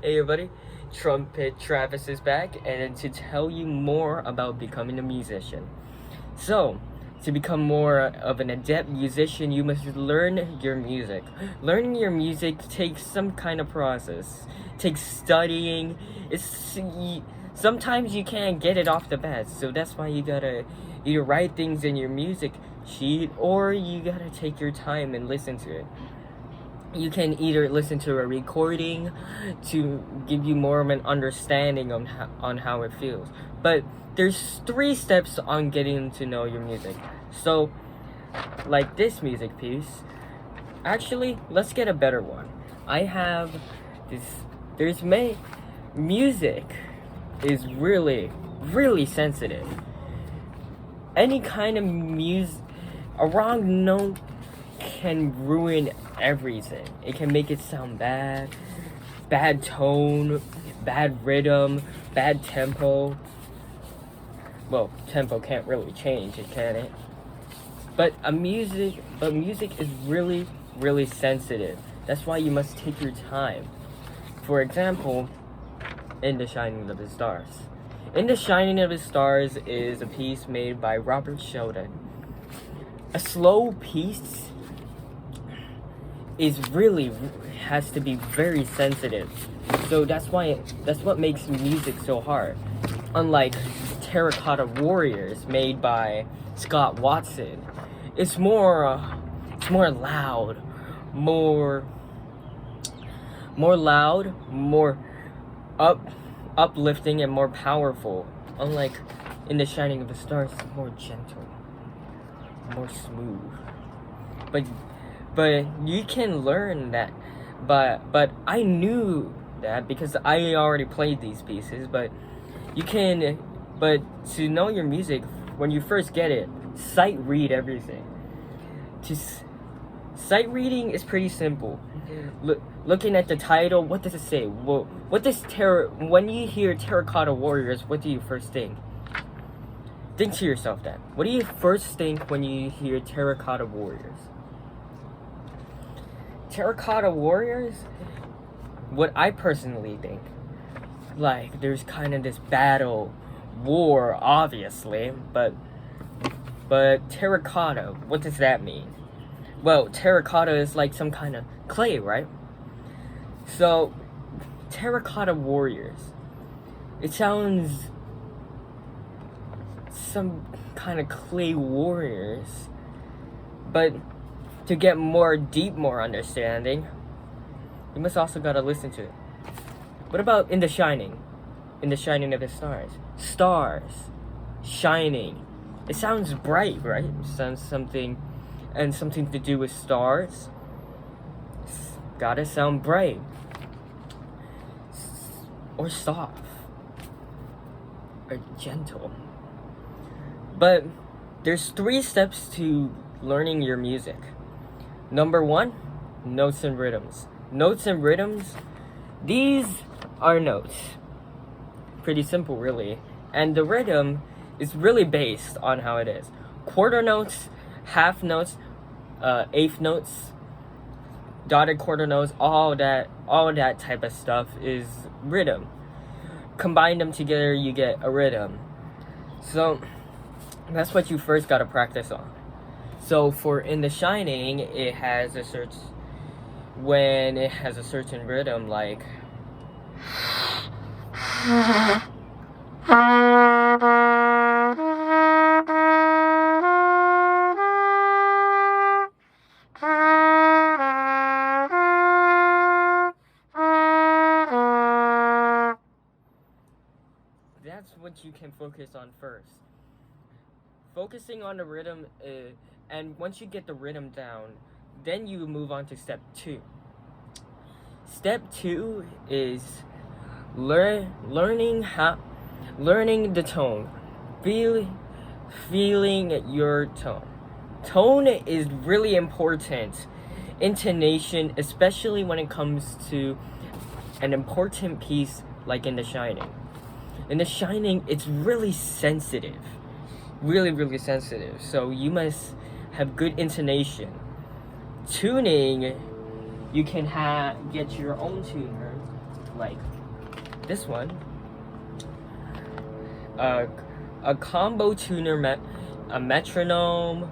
Hey everybody, Trumpet Travis is back, and to tell you more about becoming a musician. So, to become more of an adept musician, you must learn your music. Learning your music takes some kind of process. Takes studying. Sometimes you can't get it off the bat, so that's why you gotta either write things in your music sheet or you gotta take your time and listen to it. You can either listen to a recording to give you more of an understanding on how it feels. But there's 3 steps on getting to know your music. So, like this music piece, actually, let's get a better one. I have this, there's music is really sensitive. Any kind of music, a wrong note can ruin everything. It can make it sound bad, bad tone, bad rhythm, bad tempo. Well, tempo can't really change it, can it? But music is really sensitive. That's why you must take your time. For example, In the Shining of the Stars. In the Shining of the Stars is a piece made by Robert Sheldon. A slow piece has to be very sensitive. So that's what makes music so hard. Unlike Terracotta Warriors made by Scott Watson, it's more loud, more uplifting and more powerful. Unlike In the Shining of the Stars, it's more gentle, more smooth. But you can learn that. But I knew that because I already played these pieces. But to know your music, when you first get it, sight read everything. Sight reading is pretty simple. Looking at the title, what does it say? Well, when you hear Terracotta Warriors, what do you first think? Think to yourself that. What do you first think when you hear Terracotta Warriors? Terracotta Warriors, what I personally think, like there's kind of this battle, war, obviously, but terracotta, what does that mean? Well, terracotta is like some kind of clay, right? So, Terracotta Warriors, it sounds some kind of clay warriors, but to get more understanding, you must also gotta listen to it. What about In the Shining? In the Shining of the Stars. Stars. Shining. It sounds bright, right? It sounds something to do with stars. It's gotta sound bright. Or soft. Or gentle. But there's 3 steps to learning your music. Number 1, notes and rhythms. Notes and rhythms, these are notes. Pretty simple, really. And the rhythm is really based on how it is. Quarter notes, half notes, eighth notes, dotted quarter notes, all that type of stuff is rhythm. Combine them together, you get a rhythm. So that's what you first gotta practice on. So for In the Shining, it has a certain rhythm, like that's what you can focus on first. Focusing on the rhythm, and once you get the rhythm down, then you move on to step 2. Step 2 is learning the tone, feeling your tone. Tone is really important. Intonation, especially when it comes to an important piece like In the Shining. In The Shining, it's really sensitive. Really sensitive. So you must have good intonation. Tuning, you can get your own tuner like this one. A combo tuner, a metronome,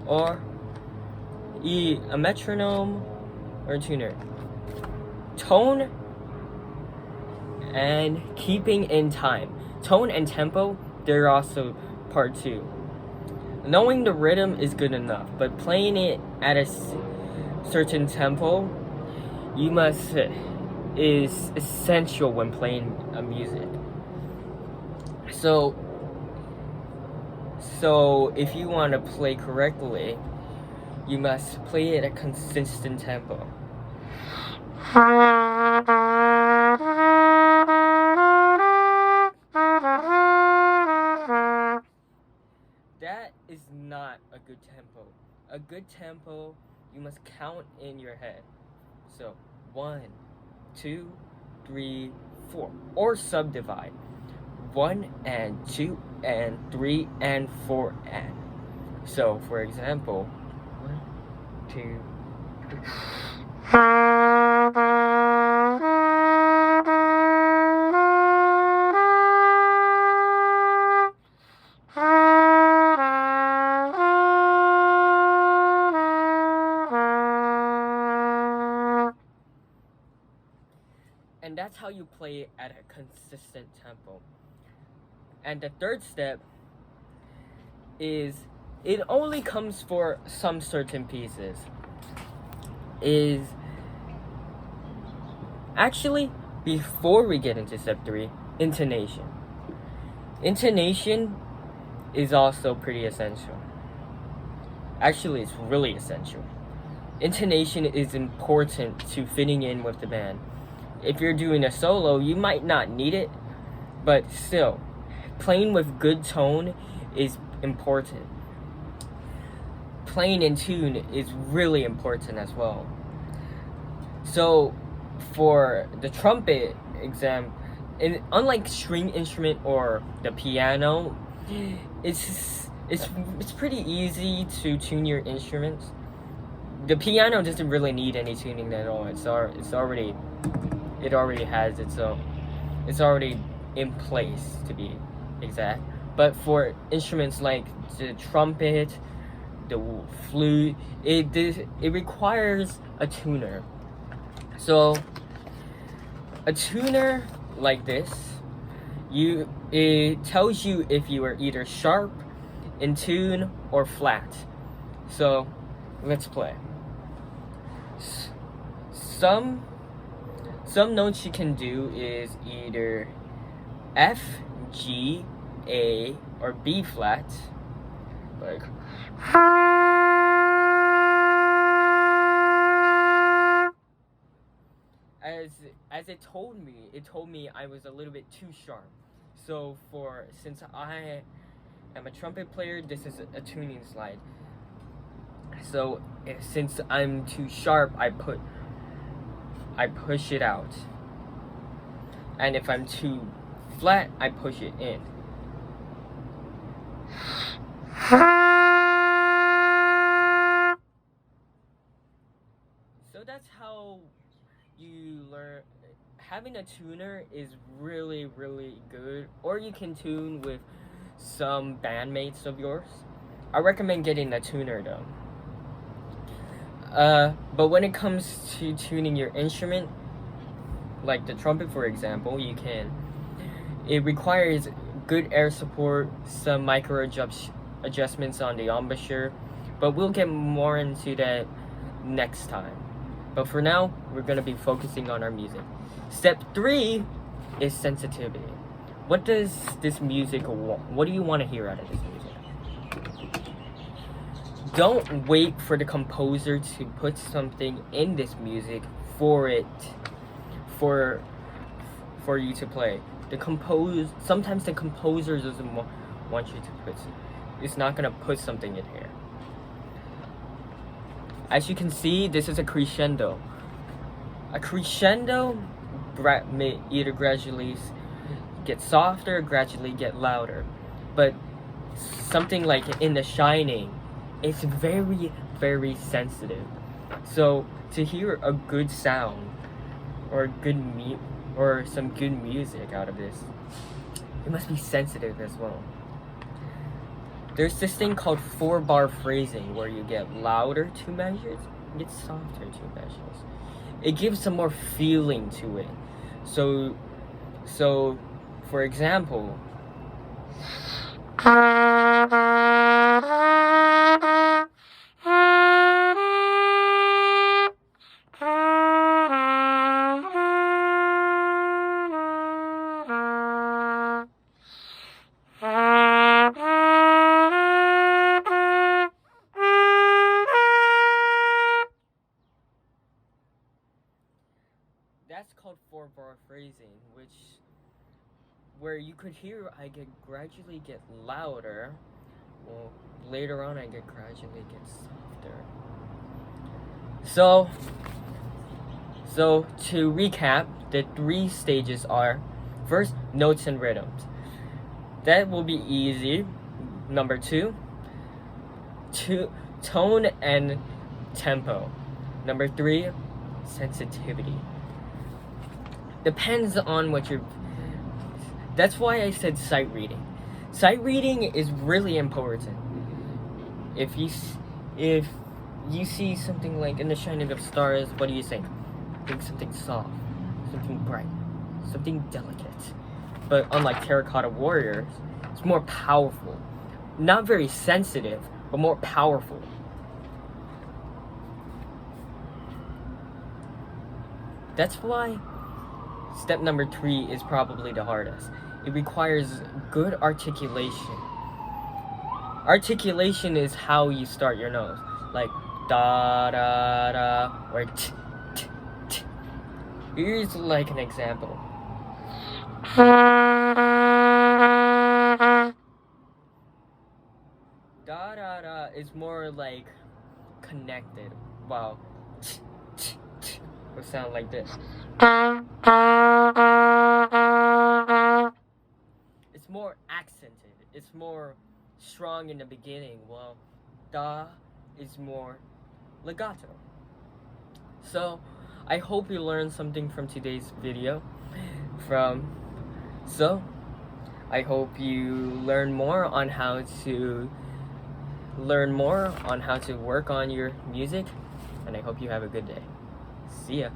or a metronome or tuner. Tone and keeping in time. Tone and tempo, they're also part 2. Knowing the rhythm is good enough, but playing it at a certain tempo, is essential when playing a music. So if you want to play correctly, you must play at a consistent tempo. That is not a good tempo. A good tempo, you must count in your head. So 1, 2, 3, 4, or subdivide. 1 and 2 and 3 and 4 and. So for example, 1, 2, 3. And that's how you play at a consistent tempo. And the third step is, it only comes for some certain pieces, is actually, before we get into step 3, intonation. Intonation is also pretty essential. Actually, it's really essential. Intonation is important to fitting in with the band. If you're doing a solo, you might not need it, but still, playing with good tone is important. Playing in tune is really important as well. So, for the trumpet exam, unlike string instrument or the piano, it's pretty easy to tune your instruments. The piano doesn't really need any tuning at all. It already has its own. It's already in place, to be exact. But for instruments like the trumpet, the flute, it requires a tuner. So a tuner like this, it tells you if you are either sharp, in tune, or flat. So let's play. Some notes you can do is either F, G, A, or B flat. Like, as it told me I was a little bit too sharp. So since I am a trumpet player, this is a tuning slide. So since I'm too sharp, I push it out. And if I'm too flat, I push it in. So that's how you learn. Having a tuner is really, really good. Or you can tune with some bandmates of yours. I recommend getting a tuner though. But when it comes to tuning your instrument, like the trumpet for example, it requires good air support, some micro adjustments on the embouchure, but we'll get more into that next time. But for now, we're going to be focusing on our music. Step 3 is sensitivity. What does this music want? What do you want to hear out of this music? Don't wait for the composer to put something in this music for you to play. Sometimes the composer doesn't want you to put. It's not gonna put something in here. As you can see, this is a crescendo. A crescendo may either gradually get softer, gradually get louder. But something like in The Shining, it's very, very sensitive. So to hear a good sound, or or some good music out of this, it must be sensitive as well. There's this thing called 4-bar phrasing where you get louder 2 measures, and get softer 2 measures. It gives some more feeling to it. So for example, that's called 4-bar phrasing, where you could hear I gradually get louder. Well, later on I gradually get softer. So to recap, the 3 stages are: first, notes and rhythms. That will be easy. Number 2, tone and tempo. Number 3, sensitivity. Depends on what you're. That's why I said sight reading. Sight reading is really important. If you see something like in the shining of stars, what do you think? Think something soft, something bright, something delicate. But unlike Terracotta Warriors, it's more powerful. Not very sensitive, but more powerful. That's why step number 3 is probably the hardest. It requires good articulation. Articulation is how you start your nose, like da da da or t t t. Here's like an example. Da da da is more like connected, while t t t will sound like this. It's more accented. It's more strong in the beginning, while da is more legato. So I hope you learned something from today's video. I hope you learn more on how to work on your music, and I hope you have a good day. See ya.